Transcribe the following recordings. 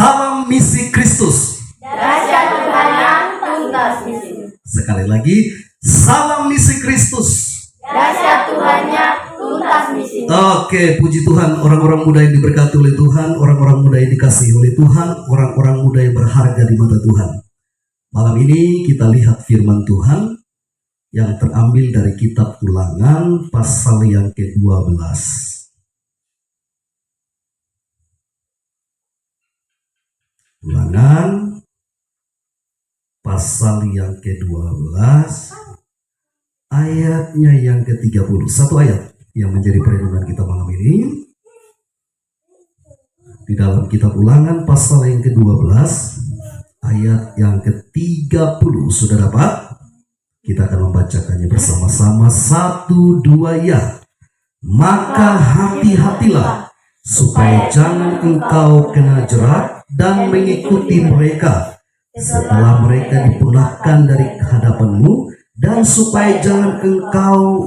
Salam misi Kristus. Dahsyat Tuhan yang tuntas misi. Sekali lagi, salam misi Kristus. Dahsyat Tuhan yang tuntas misi. Oke, puji Tuhan, orang-orang muda yang diberkati oleh Tuhan, orang-orang muda yang dikasihi oleh Tuhan, orang-orang muda yang berharga di mata Tuhan. Malam ini kita lihat firman Tuhan yang terambil dari kitab Ulangan pasal yang ke-12. Ulangan pasal yang ke-12 ayatnya yang ke-30. Satu ayat yang menjadi perenungan kita malam ini di dalam kitab Ulangan pasal yang ke-12 ayat yang ke-30. Sudah dapat? Kita akan membacakannya bersama-sama. 1, 2 ya. Maka hati-hatilah supaya jangan engkau kena jerat dan mengikuti mereka setelah mereka dipunahkan dari hadapanmu, dan supaya jangan engkau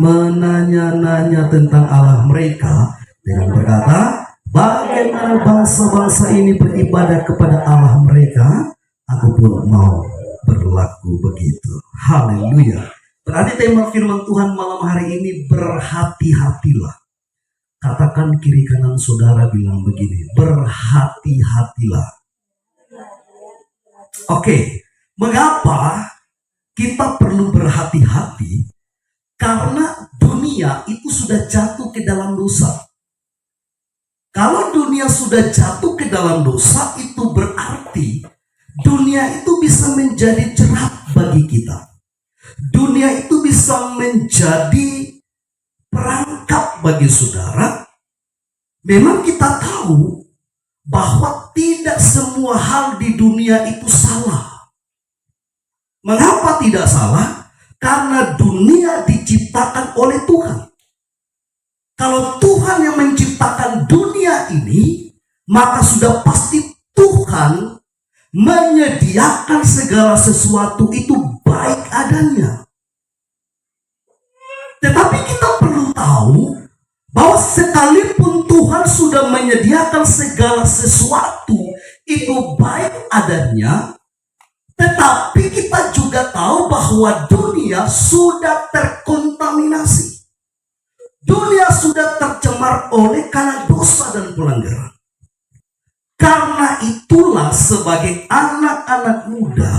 menanya-nanya tentang Allah mereka dengan berkata, bagaimana bangsa-bangsa ini beribadah kepada Allah mereka, aku pun mau berlaku begitu. Haleluya. Berarti tema firman Tuhan malam hari ini, berhati-hatilah. Katakan kiri kanan saudara, bilang begini, berhati-hatilah. Oke, mengapa kita perlu berhati-hati? Karena dunia itu sudah jatuh ke dalam dosa. Kalau dunia sudah jatuh ke dalam dosa, itu berarti dunia itu bisa menjadi jerat bagi kita. Dunia itu bisa menjadi perangkap bagi saudara. Memang kita tahu bahwa tidak semua hal di dunia itu salah. Mengapa tidak salah? Karena dunia diciptakan oleh Tuhan. Kalau Tuhan yang menciptakan dunia ini, maka sudah pasti Tuhan menyediakan segala sesuatu itu baik adanya. Tetapi kita perlu tahu bahwa sekalipun Tuhan sudah menyediakan segala sesuatu itu baik adanya, tetapi kita juga tahu bahwa dunia sudah terkontaminasi. Dunia sudah tercemar oleh karena dosa dan pelanggaran. Karena itulah sebagai anak-anak muda,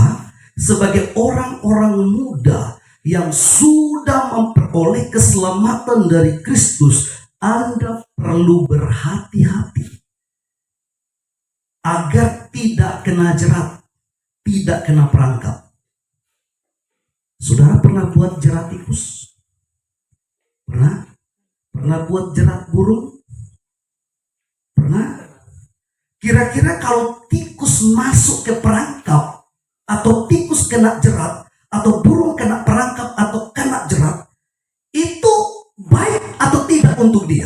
sebagai orang-orang muda yang sudah memperoleh keselamatan dari Kristus, Anda perlu berhati-hati agar tidak kena jerat, tidak kena perangkap. Saudara pernah buat jerat tikus? Pernah? Pernah buat jerat burung? Pernah? Kira-kira kalau tikus masuk ke perangkap, atau tikus kena jerat, atau burung kena perangkap atau kena jerat, itu baik atau tidak untuk dia?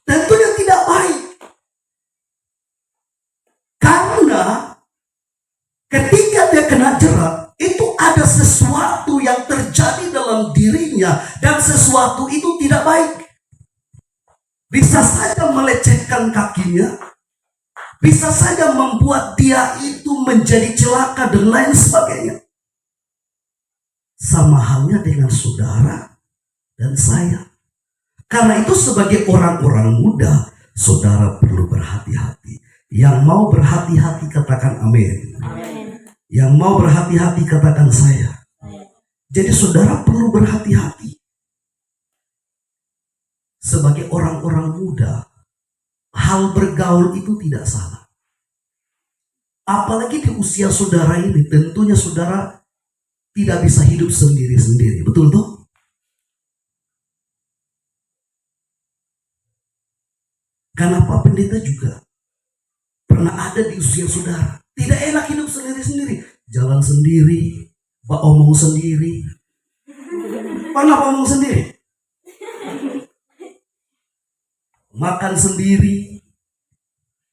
Tentunya tidak baik. Karena ketika dia kena jerat, itu ada sesuatu yang terjadi dalam dirinya, dan sesuatu itu tidak baik. Bisa saja melecehkan kakinya, bisa saja membuat dia itu menjadi celaka dan lain sebagainya. Sama halnya dengan saudara dan saya. Karena itu sebagai orang-orang muda, saudara perlu berhati-hati. Yang mau berhati-hati katakan amin. Yang mau berhati-hati katakan saya. Jadi saudara perlu berhati-hati. Sebagai orang-orang muda, hal bergaul itu tidak salah. Apalagi di usia saudara ini, tentunya saudara tidak bisa hidup sendiri-sendiri. Betul toh? Karena Pak Pendeta juga pernah ada di usia saudara. Tidak enak hidup sendiri-sendiri. Jalan sendiri, Pak omong sendiri. Pernah Pak omong sendiri? Makan sendiri.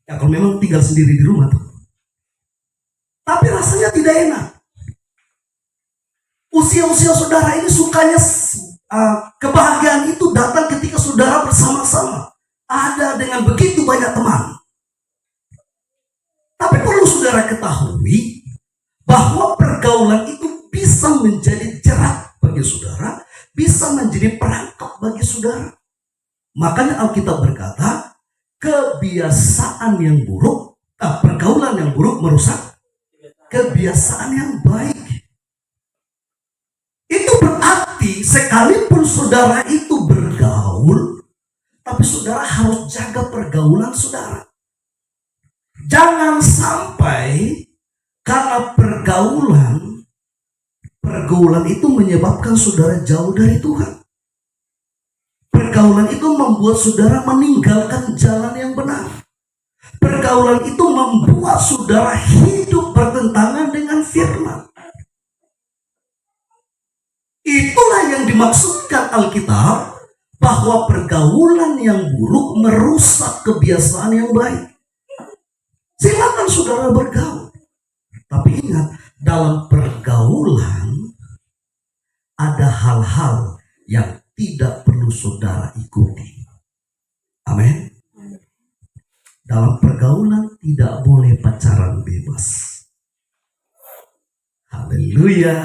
Ya kalau memang tinggal sendiri di rumah tuh. Tapi rasanya tidak enak. Usia-usia saudara ini sukanya kebahagiaan itu datang ketika saudara bersama-sama. Ada dengan begitu banyak teman. saudara ketahui bahwa pergaulan itu bisa menjadi jerat bagi saudara, bisa menjadi perangkap bagi saudara. Makanya Alkitab berkata, kebiasaan yang buruk, pergaulan yang buruk merusak kebiasaan yang baik. Itu berarti sekalipun saudara itu bergaul, tapi saudara harus jaga pergaulan saudara. Jangan sampai karena pergaulan itu menyebabkan saudara jauh dari Tuhan. Pergaulan itu membuat saudara meninggalkan jalan yang benar. Pergaulan itu membuat saudara hidup bertentangan dengan firman. Itulah yang dimaksudkan Alkitab, bahwa pergaulan yang buruk merusak kebiasaan yang baik. Silakan saudara bergaul. Tapi ingat, dalam pergaulan ada hal-hal yang tidak perlu saudara ikuti. Amin. Dalam pergaulan tidak boleh pacaran bebas. Haleluya.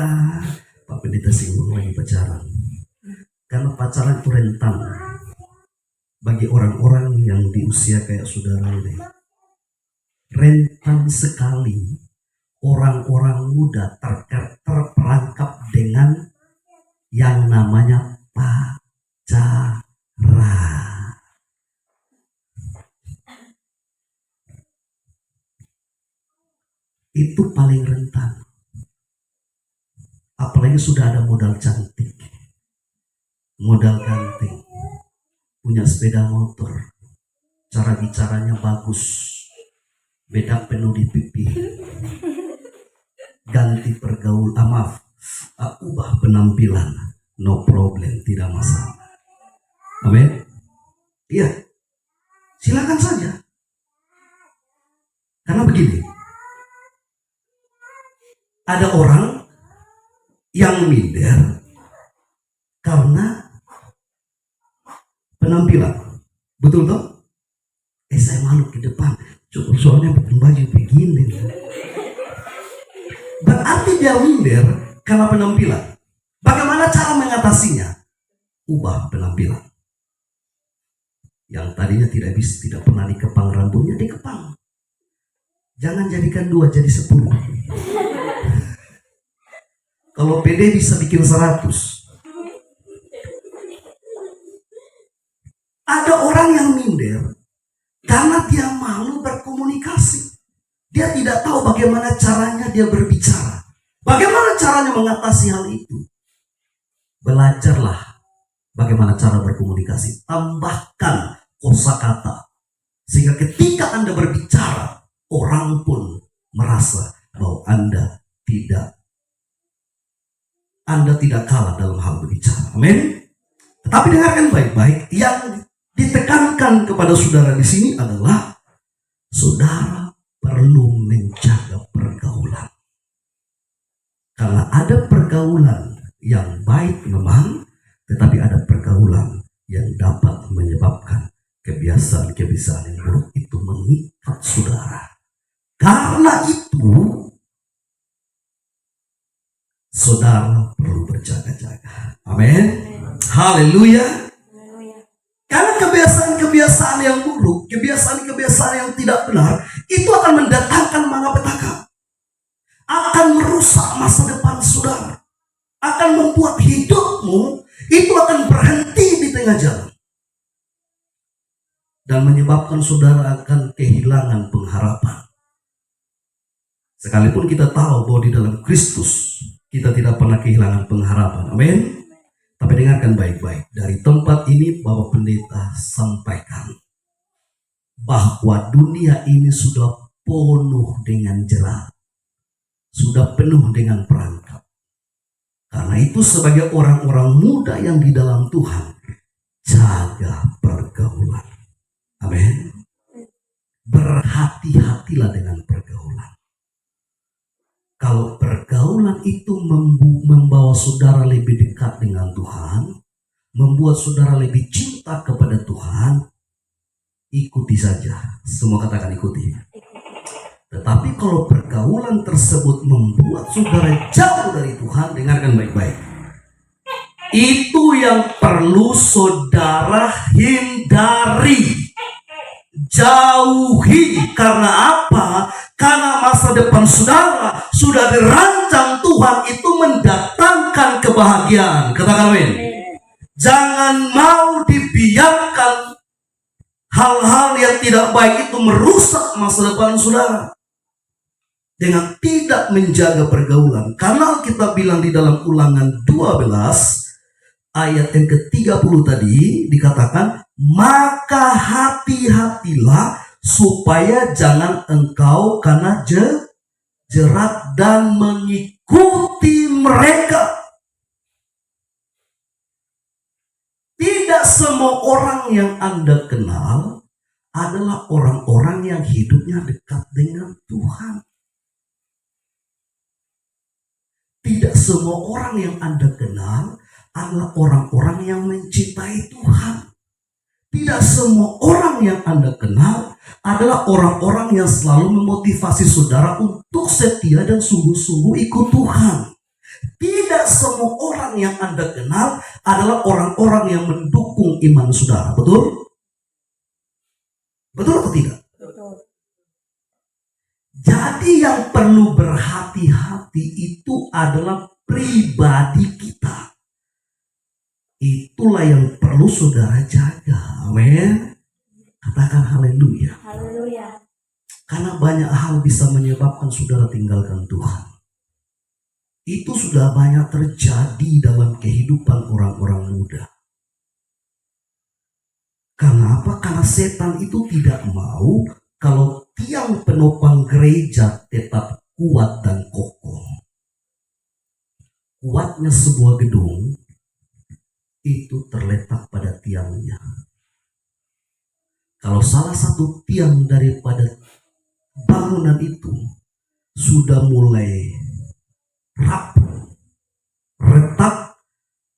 Pak Pendeta singgung lagi pacaran. Karena pacaran itu rentan bagi orang-orang yang di usia kayak saudara ini. Rentan sekali orang-orang muda terperangkap dengan yang namanya pacaran. Itu paling rentan. Apalagi sudah ada modal cantik, modal ganteng, punya sepeda motor, cara bicaranya bagus, bedak penuh di pipi, ganti ubah penampilan, no problem, tidak masalah. Amin. Iya, silakan saja. Karena begini, ada orang yang minder karena penampilan. Betul toh? Saya malu ke depan, cukup soalnya pakai baju begini. Berarti dia minder karena penampilan. Bagaimana cara mengatasinya? Ubah penampilan. Yang tadinya tidak pernah dikepang rambutnya, dikepang. Jangan jadikan 2 jadi 10. Kalau PD bisa bikin 100. Ada orang yang minder karena dia malu berkomunikasi. Dia tidak tahu bagaimana caranya dia berbicara. Bagaimana caranya mengatasi hal itu? Belajarlah bagaimana cara berkomunikasi. Tambahkan kosakata. Sehingga ketika Anda berbicara, orang pun merasa bahwa Anda tidak kalah dalam hal berbicara. Amin. Tetapi dengarkan baik-baik, yang ditekankan kepada saudara di sini adalah saudara perlu menjaga pergaulan. Karena ada pergaulan yang baik memang, tetapi ada pergaulan yang dapat menyebabkan kebiasaan-kebiasaan yang buruk itu mengikat saudara. Karena itu saudara perlu berjaga-jaga. Amin. Haleluya. Karena kebiasaan-kebiasaan yang buruk, kebiasaan-kebiasaan yang tidak benar, itu akan mendatangkan malapetaka. Akan merusak masa depan saudara. Akan membuat hidupmu itu akan berhenti di tengah jalan. Dan menyebabkan saudara akan kehilangan pengharapan. Sekalipun kita tahu bahwa di dalam Kristus kita tidak pernah kehilangan pengharapan. Amin. Tapi dengarkan baik-baik. Dari tempat ini Bapak Pendeta sampaikan bahwa dunia ini sudah penuh dengan jerat. Sudah penuh dengan perangkap. Karena itu sebagai orang-orang muda yang di dalam Tuhan, jaga pergaulan. Amin. Berhati-hatilah dengan pergaulan. Kalau pergaulan itu membawa saudara lebih dekat dengan Tuhan, membuat saudara lebih cinta kepada Tuhan, ikuti saja. Semua katakan ikuti. Tetapi kalau pergaulan tersebut membuat saudara jauh dari Tuhan, dengarkan baik-baik. Itu yang perlu saudara hindari. Jauhi. Karena apa? Karena masa depan saudara sudah dirancang Tuhan itu mendatangkan kebahagiaan. Katakan amin. Jangan mau dibiarkan hal-hal yang tidak baik itu merusak masa depan saudara dengan tidak menjaga pergaulan. Karena kita bilang di dalam Ulangan 12 ayat yang ke-30 tadi dikatakan, maka hati-hatilah supaya jangan engkau karena jerat dan mengikuti mereka. Tidak semua orang yang Anda kenal adalah orang-orang yang hidupnya dekat dengan Tuhan. Tidak semua orang yang Anda kenal adalah orang-orang yang mencintai Tuhan. Tidak semua orang yang Anda kenal adalah orang-orang yang selalu memotivasi saudara untuk setia dan sungguh-sungguh ikut Tuhan. Tidak semua orang yang Anda kenal adalah orang-orang yang mendukung iman saudara. Betul? Betul atau tidak? Betul. Jadi yang perlu berhati-hati itu adalah pribadi kita. Itulah yang perlu saudara jaga. Amin. Katakan haleluya. Haleluya. Karena banyak hal bisa menyebabkan saudara tinggalkan Tuhan. Itu sudah banyak terjadi dalam kehidupan orang-orang muda. Karena apa? Karena setan itu tidak mau kalau tiang penopang gereja tetap kuat dan kokoh. Kuatnya sebuah gedung itu terletak pada tiangnya. Kalau salah satu tiang daripada bangunan itu sudah mulai rapuh, retak,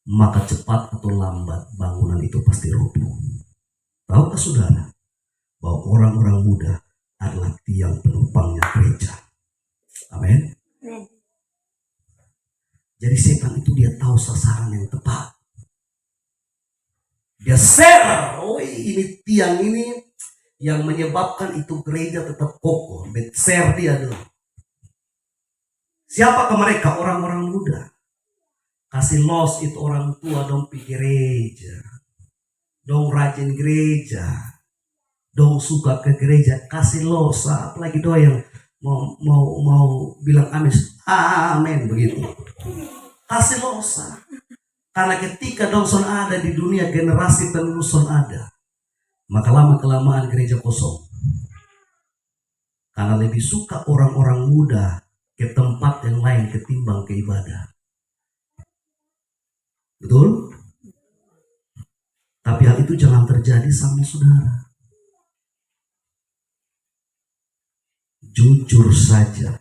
maka cepat atau lambat bangunan itu pasti roboh. Tahukah saudara bahwa orang-orang muda adalah tiang penopangnya gereja? Amin. Jadi setan itu dia tahu sasaran yang tepat. Dia share, oh ini tiang ini yang menyebabkan itu gereja tetap kokoh. Share dia dulu. Siapakah mereka? Orang-orang muda. Kasih los itu orang tua dong pergi gereja. Dong rajin gereja. Dong suka ke gereja. Kasih los. Apalagi doa yang mau bilang amin. Amin begitu. Kasih los. Karena ketika dong son ada di dunia, generasi penerus son ada, maka lama-kelamaan gereja kosong. Karena lebih suka orang-orang muda ke tempat yang lain ketimbang ke ibadah. Betul? Tapi hal itu jangan terjadi sama saudara. Jujur saja,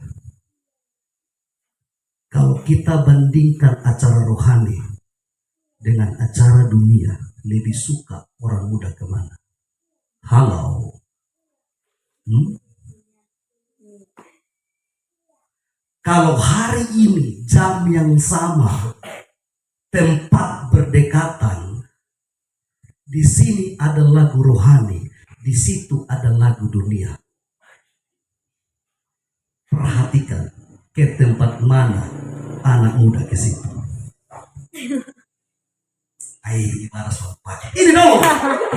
kalau kita bandingkan acara rohani dengan acara dunia, lebih suka orang muda kemana? Halo? Kalau hari ini jam yang sama, tempat berdekatan, di sini ada lagu rohani, di situ ada lagu dunia. Perhatikan ke tempat mana anak muda ke situ. Ayo gimana soal pagi? Ini dong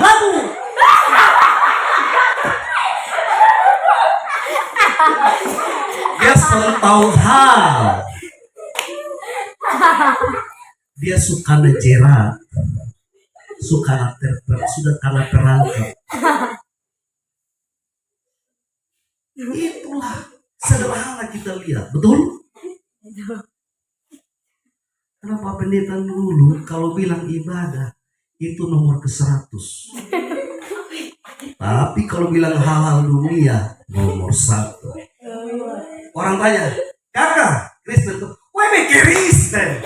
lagu. Dia selalu tahu hal. Dia suka jerat, suka sudah karena terangkat. Itulah sederhana kita lihat, betul? Kenapa pendeta dulu kalau bilang ibadah itu nomor ke-100. Tapi kalau bilang hal-hal dunia nomor 1. Orang tanya, kakak Kristen tuh, weh Kristen.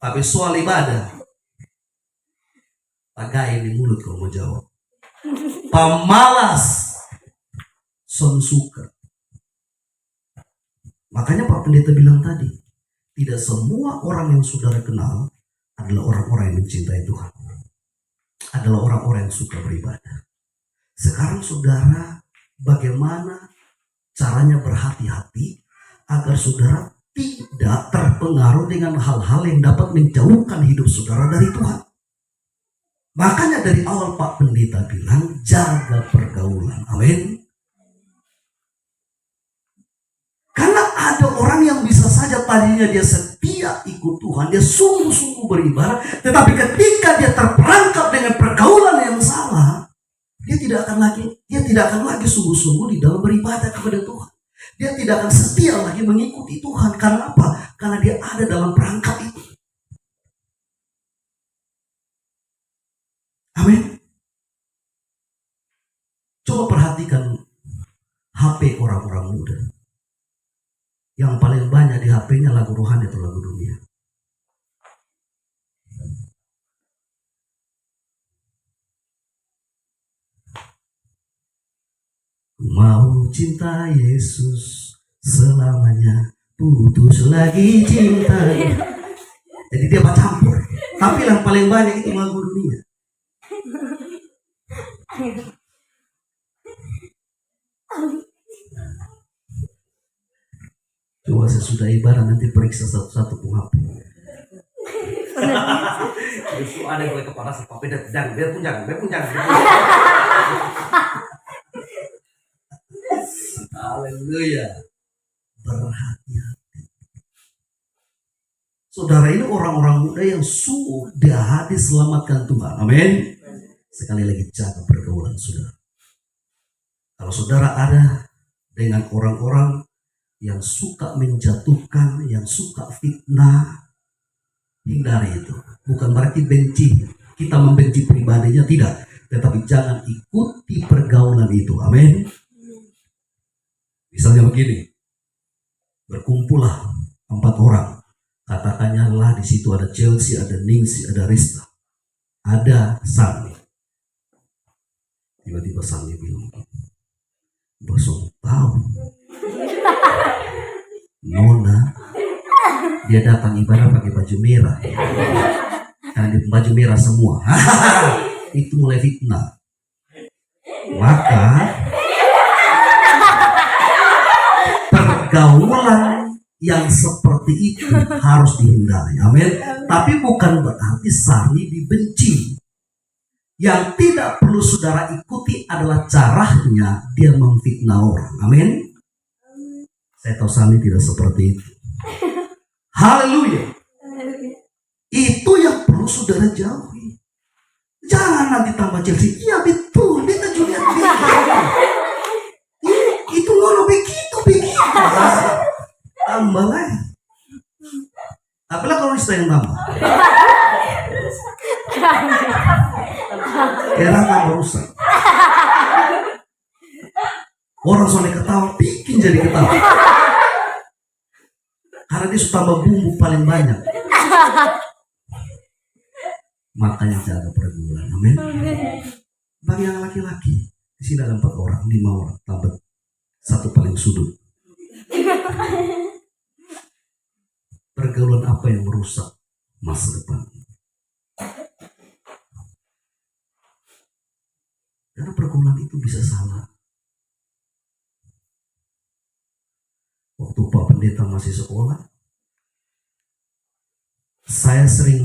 Tapi soal ibadah, pakai di mulut kalau mau jawab. Pemalas. son suka. Makanya Pak Pendeta bilang tadi, tidak semua orang yang saudara kenal adalah orang-orang yang mencintai Tuhan. Adalah orang-orang yang suka beribadah. Sekarang saudara, bagaimana caranya berhati-hati agar saudara tidak terpengaruh dengan hal-hal yang dapat menjauhkan hidup saudara dari Tuhan. Makanya dari awal Pak Pendeta bilang, jaga pergaulan. Amin. Karena ada orang yang bisa saja tadinya dia setia ikut Tuhan, dia sungguh-sungguh beribadah, tetapi ketika dia terperangkap dengan pergaulan yang salah, dia tidak akan lagi sungguh-sungguh di dalam beribadah kepada Tuhan. Dia tidak akan setia lagi mengikuti Tuhan. Karena apa? Karena dia ada dalam perangkap itu. Amin. Coba perhatikan HP orang-orang muda. Yang paling banyak di HP-nya lagu rohani atau lagu dunia. Mau cinta Yesus selamanya, putus lagi cinta. Jadi dia campur. Tapi yang paling banyak itu lagu dunia. Coba sesudah ibadah nanti periksa satu-satu pun HP. Itu ada yang boleh kepala sepapi dan biar pun jangan. Haleluya. Berhati-hati. Saudara, ini orang-orang muda yang sudah diselamatkan Tuhan. Amin. Sekali lagi jaga pergaulan saudara. Kalau saudara ada dengan orang-orang yang suka menjatuhkan, yang suka fitnah, hindari itu. Bukan berarti benci, kita membenci pribadinya, tidak. Tetapi jangan ikuti pergaulan itu. Amin. Misalnya begini, berkumpullah 4 orang. Katakannya lah di situ ada Chelsea, ada Ningsi, ada Rista, ada Sani. Tiba-tiba Sani bilang, "Bosong tahu, Nona dia datang ibadah pakai baju merah, karena di baju merah semua." Itu mulai fitnah. Maka pergaulan yang seperti itu harus dihindari. Amin. Tapi bukan berarti Sani dibenci. Yang tidak perlu saudara ikuti adalah caranya dia memfitnah orang. Amin. Saya tahu Sani tidak seperti itu. Haleluya. Itu yang perlu saudara jauhi. Jangan nanti tambah Chelsea. Iya betul, dia juga itu ngono begitu. Tambah lagi. Apalagi kalau Rista yang tambah. Era tambah rusak. Orang soalnya ketawa, bikin jadi ketawa. Karena dia suka tambah bumbu paling banyak. Makanya jaga pergaulan. Amin. Bagi yang laki-laki, di sini ada 4 orang, 5 orang, tambah 1 paling sudut. Pergaulan apa yang merusak masa depan? Karena pergaulan itu bisa salah. Waktu Pak Pendeta masih sekolah, saya sering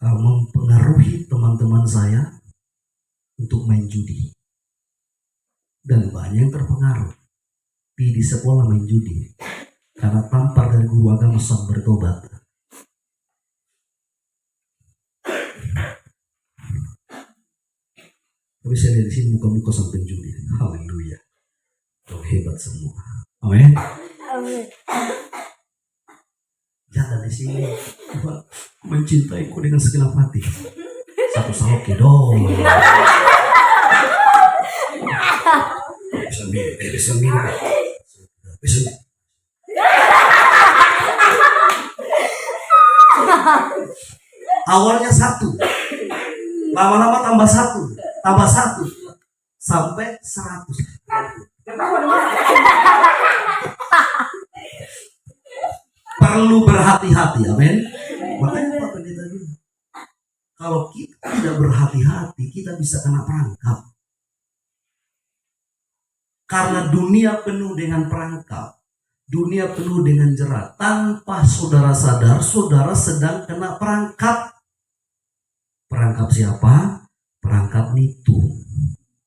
mempengaruhi teman-teman saya untuk main judi. Dan banyak yang terpengaruh. Di sekolah main judi. Karena tampar dari guru agama sang bertobat. Tapi saya lihat di sini muka-muka sang penjudi. Haleluya. Oh, hebat semua. Amin. Jangan di sini. Tuhan mencintaiku dengan segenap hati. Satu salok dong. Bisa mirip. Awalnya 1, lama-lama tambah 1, sampai 100. Perlu berhati-hati, amin. Makanya Pak Pendeta bilang, kalau kita tidak berhati-hati, kita bisa kena perangkap. Karena dunia penuh dengan perangkap, dunia penuh dengan jerat. Tanpa saudara sadar, saudara sedang kena perangkap. Perangkap siapa? Perangkap nitu,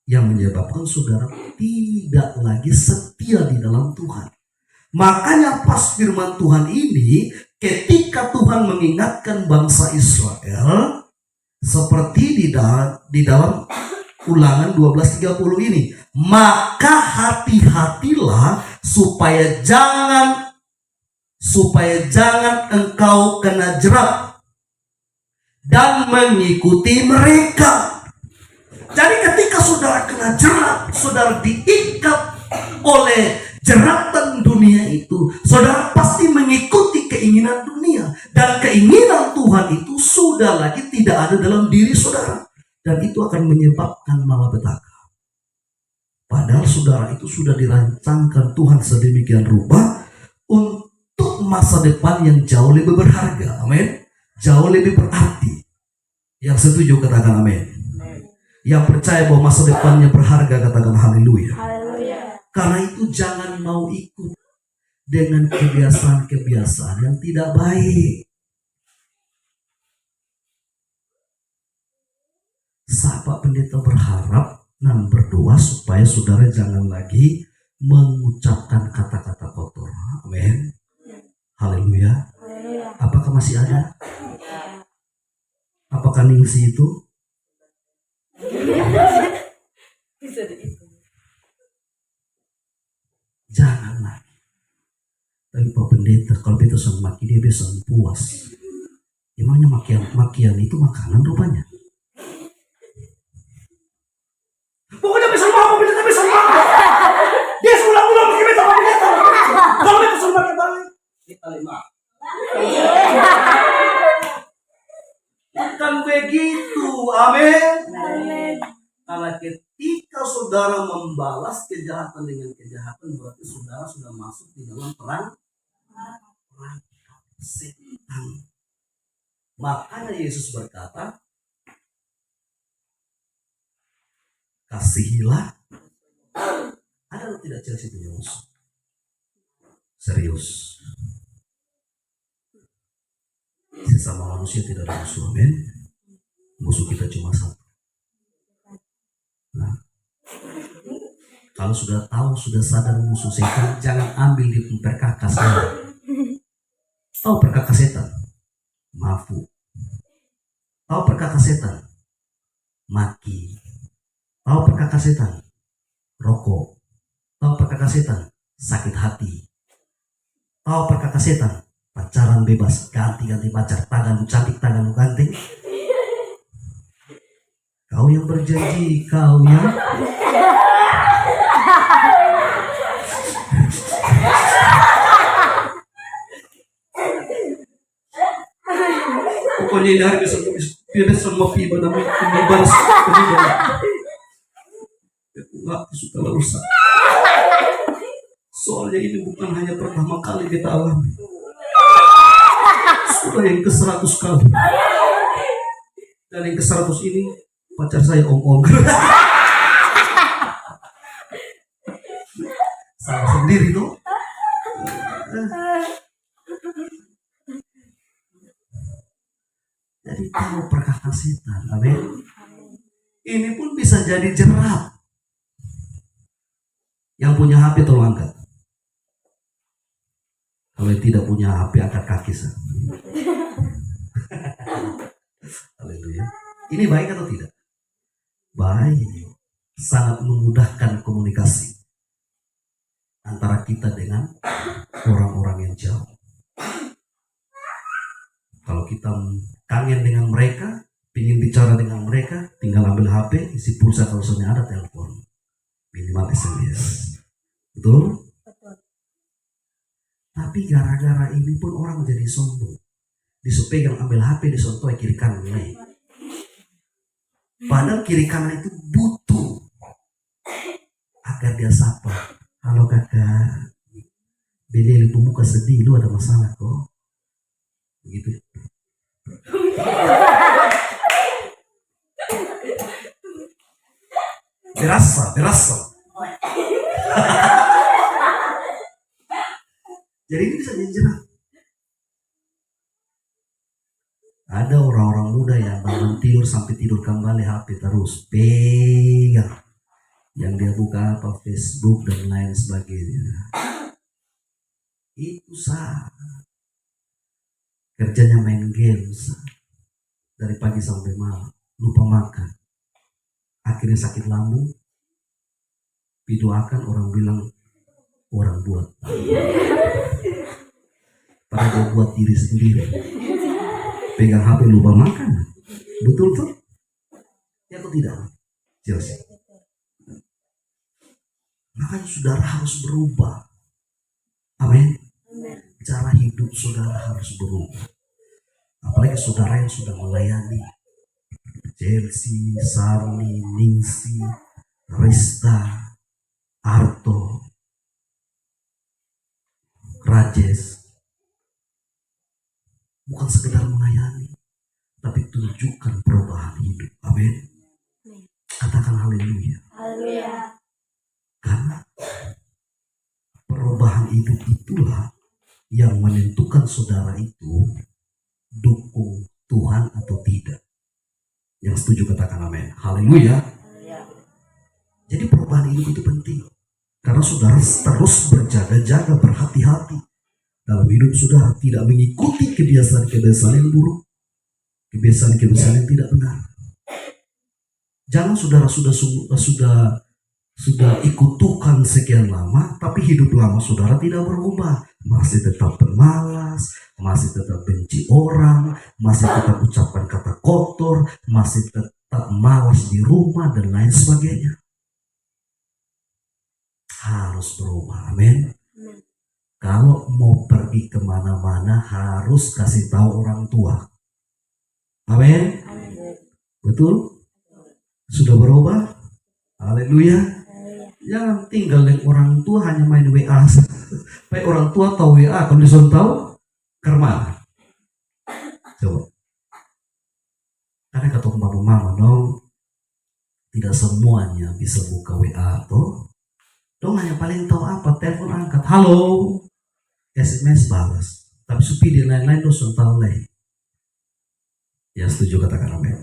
yang menyebabkan saudara tidak lagi setia di dalam Tuhan. Makanya pas firman Tuhan ini, ketika Tuhan mengingatkan bangsa Israel, seperti di dalam Ulangan 12:30 ini, maka hati-hatilah supaya jangan engkau kena jerat dan mengikuti mereka. Jadi ketika saudara kena jerat, saudara diikat oleh jeratan dunia itu, saudara pasti mengikuti keinginan dunia. Dan keinginan Tuhan itu sudah lagi tidak ada dalam diri saudara. Dan itu akan menyebabkan malapetaka. Padahal saudara itu sudah dirancangkan Tuhan sedemikian rupa untuk masa depan yang jauh lebih berharga. Amin. Jauh lebih berarti. Yang setuju katakan amin. Yang percaya bahwa masa depannya berharga katakan haleluya. Karena itu jangan mau ikut dengan kebiasaan-kebiasaan yang tidak baik. Sahabat pendeta berharap dan berdoa supaya saudara jangan lagi mengucapkan kata-kata kotor. Amin. Haleluya. Apakah masih ada? Apakah ningsi itu? Jangan lagi. Tapi Pak Pendeta, kalau kita sama maki dia bisa puas. Emangnya makian itu makanan rupanya? Pokoknya bisa makan, pendeta bisa makan. Dia ulang-ulang begini beta Pak Pendeta. Kalau beta suruh makan balik, kita lima. Bukan begitu, amin. Karena ketika saudara membalas kejahatan dengan kejahatan, berarti saudara sudah masuk di dalam perang setan. Makanya Yesus berkata, kasihilah. Ada atau tidak ciri situ musuh? Serius. Sesama manusia tidak ada musuh, amin. Musuh kita cuma satu. Nah, kalau sudah tahu, sudah sadar musuh setan, jangan ambil di perkakas. Tahu perkakas setan? Mafu. Tahu perkakas setan? Maki. Tahu perkakas setan? Rokok. Tahu perkakas setan? Sakit hati. Tahu perkakas setan? Pacaran bebas, ganti-ganti pacar, tangan cantik, tangan ganti. Kau yang berjanji, kau yang pokoknya ini hari bisa semua fiba namanya balas nggak suka rusak. Soalnya ini bukan hanya pertama kali kita alami, sudah yang ke-100 kali. Dan yang ke-100 ini pacar saya om-om. Salah sendiri tuh. Jadi tahu perkakas setan, amin. Ini pun bisa jadi jerat. Yang punya HP tolong angkat. Kalau tidak punya HP angkat kaki sah. Haleluya. Ini baik atau tidak? Baik. Sangat memudahkan komunikasi antara kita dengan orang-orang yang jauh. Kalau kita kangen dengan mereka, ingin bicara dengan mereka, tinggal ambil HP, isi pulsa kalau misalnya ada telepon, minimal SMS. Betul? Tapi gara-gara ini pun orang jadi sombong. Disupegang ambil HP, disontoy kiri kanan nih. Padahal kiri kanan itu butuh. agar dia sapa, halo kakak, Beli pemuka sedih, lu ada masalah kok. Begitu. Berasa. Jadi ini bisa dijerat. Ada orang-orang muda yang bangun tidur sampai tidur kembali HP terus pegang. Yang dia buka apa Facebook dan lain sebagainya. Itu salah. Kerjanya main games dari pagi sampai malam, lupa makan. Akhirnya sakit lambung. Didoakan orang bilang orang buat. Padahal dia buat diri sendiri. Pegang HP lupa makan. Betul tuh? Ya atau tidak? Jelas. Makanya saudara harus berubah. Amin. Cara hidup saudara harus berubah. Apalagi saudara yang sudah melayani Chelsea, Sarni, Ningsi, Rista, Arto, Rajes. Bukan sekedar melayani, tapi tunjukkan perubahan hidup. Amin. Katakan haleluya. Haleluya. Karena perubahan hidup itulah yang menentukan saudara itu dukung Tuhan atau tidak. Yang setuju katakan amin. Haleluya. Jadi perubahan hidup itu penting. Karena saudara terus berjaga-jaga, berhati-hati dalam hidup saudara, tidak mengikuti kebiasaan-kebiasaan yang buruk, kebiasaan-kebiasaan yang tidak benar. Jangan saudara sudah ikut Tuhan sekian lama, tapi hidup lama saudara tidak berubah. Masih tetap pemalas, masih tetap benci orang, masih tetap ucapkan kata kotor, masih tetap malas di rumah, dan lain sebagainya. Harus berubah, amin. Kalau mau pergi kemana-mana harus kasih tahu orang tua. Amin. Betul? Sudah berubah? Haleluya. Jangan tinggal dengan orang tua hanya main WA. Baik orang tua tahu WA, kalau disuruh tahu kemana? Coba. Karena kata mama dong, tidak semuanya bisa buka WA tuh. Dong hanya paling tahu apa? Telepon angkat, halo, SMS balas. Tapi supi di lain-lain dosun tahu lain. Ya setuju katakan amin.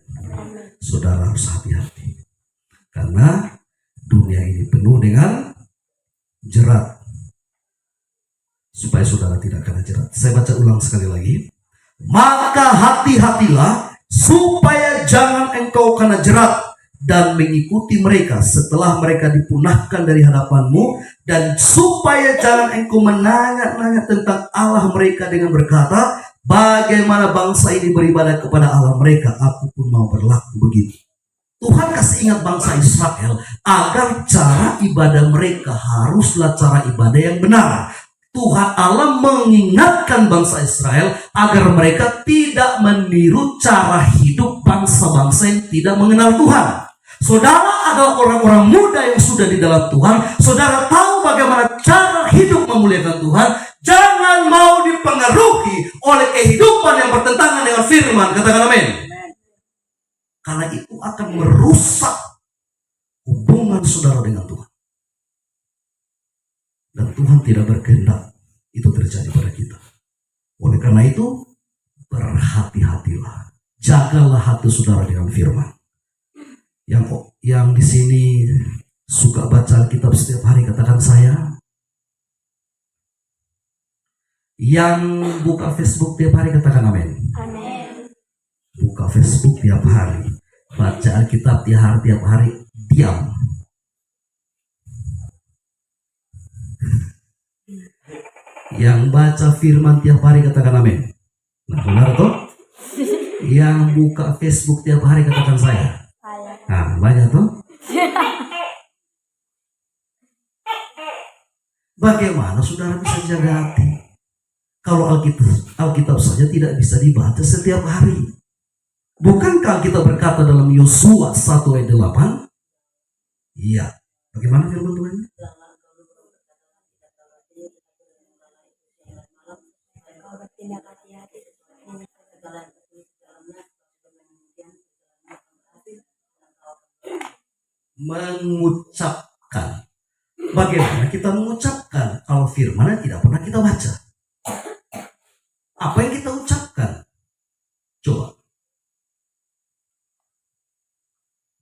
Saudara harus hati-hati. Karena dunia ini penuh dengan jerat. Supaya saudara tidak kena jerat. Saya baca ulang sekali lagi. Maka hati-hatilah supaya jangan engkau kena jerat dan mengikuti mereka setelah mereka dipunahkan dari hadapanmu, dan supaya jangan engkau menanya-nanya tentang Allah mereka dengan berkata, bagaimana bangsa ini beribadah kepada Allah mereka, aku pun mau berlaku begitu. Tuhan kasih ingat bangsa Israel agar cara ibadah mereka haruslah cara ibadah yang benar. Tuhan Allah mengingatkan bangsa Israel agar mereka tidak meniru cara hidup bangsa-bangsa yang tidak mengenal Tuhan. Saudara adalah orang-orang muda yang sudah di dalam Tuhan. Saudara tahu bagaimana cara hidup memuliakan Tuhan. Jangan mau dipengaruhi oleh kehidupan yang bertentangan dengan firman. Katakan amin. Karena itu akan merusak hubungan saudara dengan Tuhan. Dan Tuhan tidak berkehendak itu terjadi pada kita. Oleh karena itu, berhati-hatilah. Jagalah hati saudara dengan firman. Yang di sini suka baca Alkitab setiap hari, katakan saya. Yang buka Facebook tiap hari, katakan amin. Amin. Buka Facebook tiap hari, baca Alkitab tiap hari, diam. Yang baca firman tiap hari, katakan amin. Nah, benar toh? Yang buka Facebook tiap hari, katakan saya. Nah, banyak tuh. Bagaimana saudara bisa jaga hati? Kalau Alkitab saja tidak bisa dibaca setiap hari. Bukankah kita berkata dalam Yosua 1 ayat 8? Iya, Bagaimana firman Tuhan? Kau bertindak hati-hati dengan segala Mengucapkan. Bagaimana kita mengucapkan kalau firman tidak pernah kita baca? Apa yang kita ucapkan? Coba.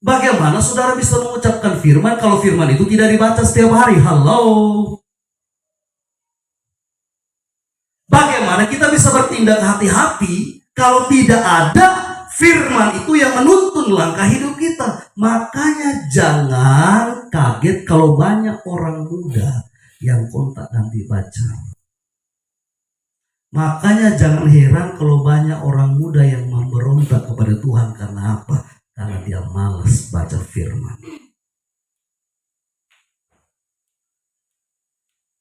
Bagaimana saudara bisa mengucapkan firman kalau firman itu tidak dibaca setiap hari? Halo. Bagaimana kita bisa bertindak hati-hati kalau tidak ada firman itu yang menuntun langkah hidup kita? Makanya jangan kaget kalau banyak orang muda yang kontak nanti baca. Makanya jangan heran kalau banyak orang muda yang memberontak kepada Tuhan. Karena apa? Karena dia malas baca firman.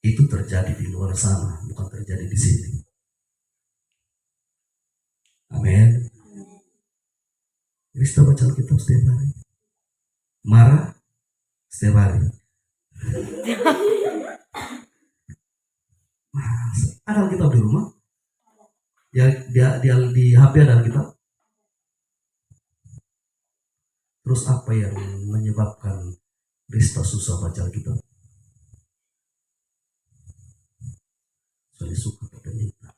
Itu terjadi di luar sana, bukan terjadi di sini. Amin. Kita baca Alkitab setiap hari. Marah setiap hari. Ada Alkitab di rumah? Ya, dia di HP ada Alkitab. Terus apa yang menyebabkan Rista susah baca Alkitab? Soalnya suka pendeta.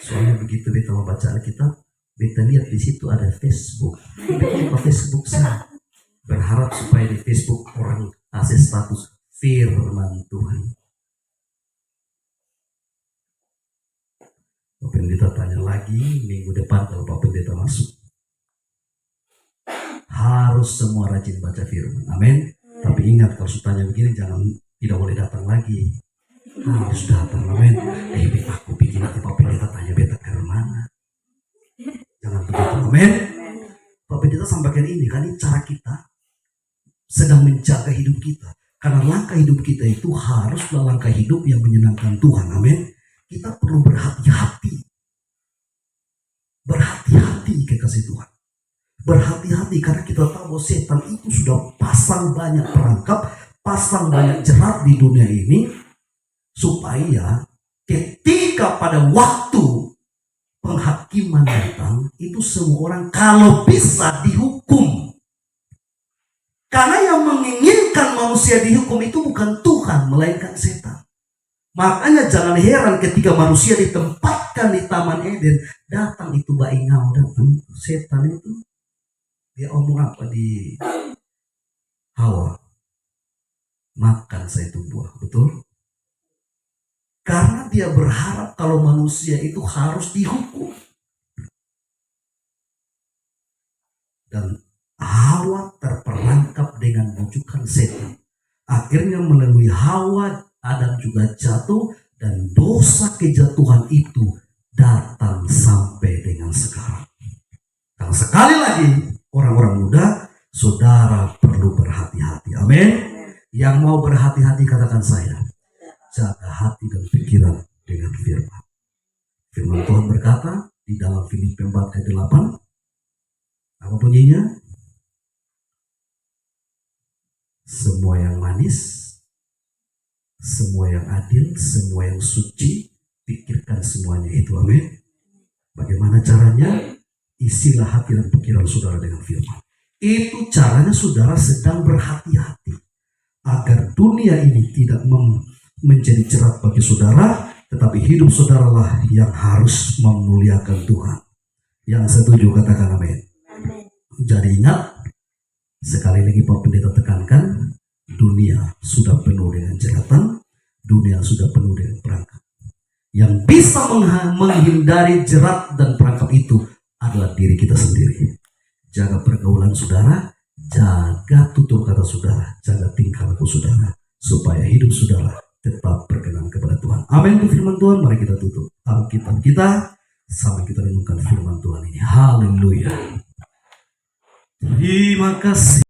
Soalnya begitu beta mau baca Alkitab, beta lihat di situ ada Facebook. Beta buka Facebook saya. Berharap supaya di Facebook orang kasih status firman Tuhan. Pak Pendeta tanya lagi minggu depan kalau Pak Pendeta masuk. Harus semua rajin baca firman. Amin. Tapi ingat kalau tanya begini jangan tidak boleh datang lagi. Harus datang. Amin. Beta aku bikin nanti Pak Pendeta tanya beta ke mana. Jangan begitu. Amin. Pak Pendeta sampaikan ini kan ini cara kita sedang menjaga hidup kita. Karena langkah hidup kita itu haruslah langkah hidup yang menyenangkan Tuhan. Amin. Kita perlu berhati-hati. Berhati-hati kekasih Tuhan. Berhati-hati karena kita tahu setan itu sudah pasang banyak perangkap, pasang banyak jerat di dunia ini. Supaya ketika pada waktu penghakiman datang, itu semua orang kalau bisa dihukum. Karena yang menginginkan manusia dihukum itu bukan Tuhan, melainkan setan. Makanya jangan heran ketika manusia ditempatkan di Taman Eden, datang itu baingau, datang setan itu. Dia omong apa di Hawa? Makan saya itu buah, betul? Karena dia berharap kalau manusia itu harus dihukum. Dan Hawa terperangkap dengan bujukan setan. Akhirnya melalui Hawa, Adam juga jatuh dan dosa kejatuhan itu datang sampai dengan sekarang. Dan sekali lagi, orang-orang muda, saudara perlu berhati-hati. Amin. Yang mau berhati-hati katakan saya. Jaga hati dan pikiran dengan firman. Firman Tuhan berkata di dalam Filipi 4 ayat 8. Apa bunyinya? Semua yang manis, semua yang adil, semua yang suci, pikirkan semuanya itu. Amin. Bagaimana caranya? Isilah hati dan pikiran saudara dengan firman. Itu caranya saudara sedang berhati-hati. Agar dunia ini tidak menjadi jerat bagi saudara, tetapi hidup saudaralah yang harus memuliakan Tuhan. Yang setuju katakan amin. Jadi ingat, sekali lagi Pak Pendeta tekankan, dunia sudah penuh dengan jeratan, dunia sudah penuh dengan perangkap. Yang bisa menghindari jerat dan perangkap itu adalah diri kita sendiri. Jaga pergaulan saudara, jaga tutur kata saudara, jaga tingkah laku saudara, supaya hidup saudara tetap berkenan kepada Tuhan. Amin. Itu firman Tuhan. Mari kita tutup Alkitab kita sampai kita renungkan firman Tuhan ini. Haleluya. Terima kasih.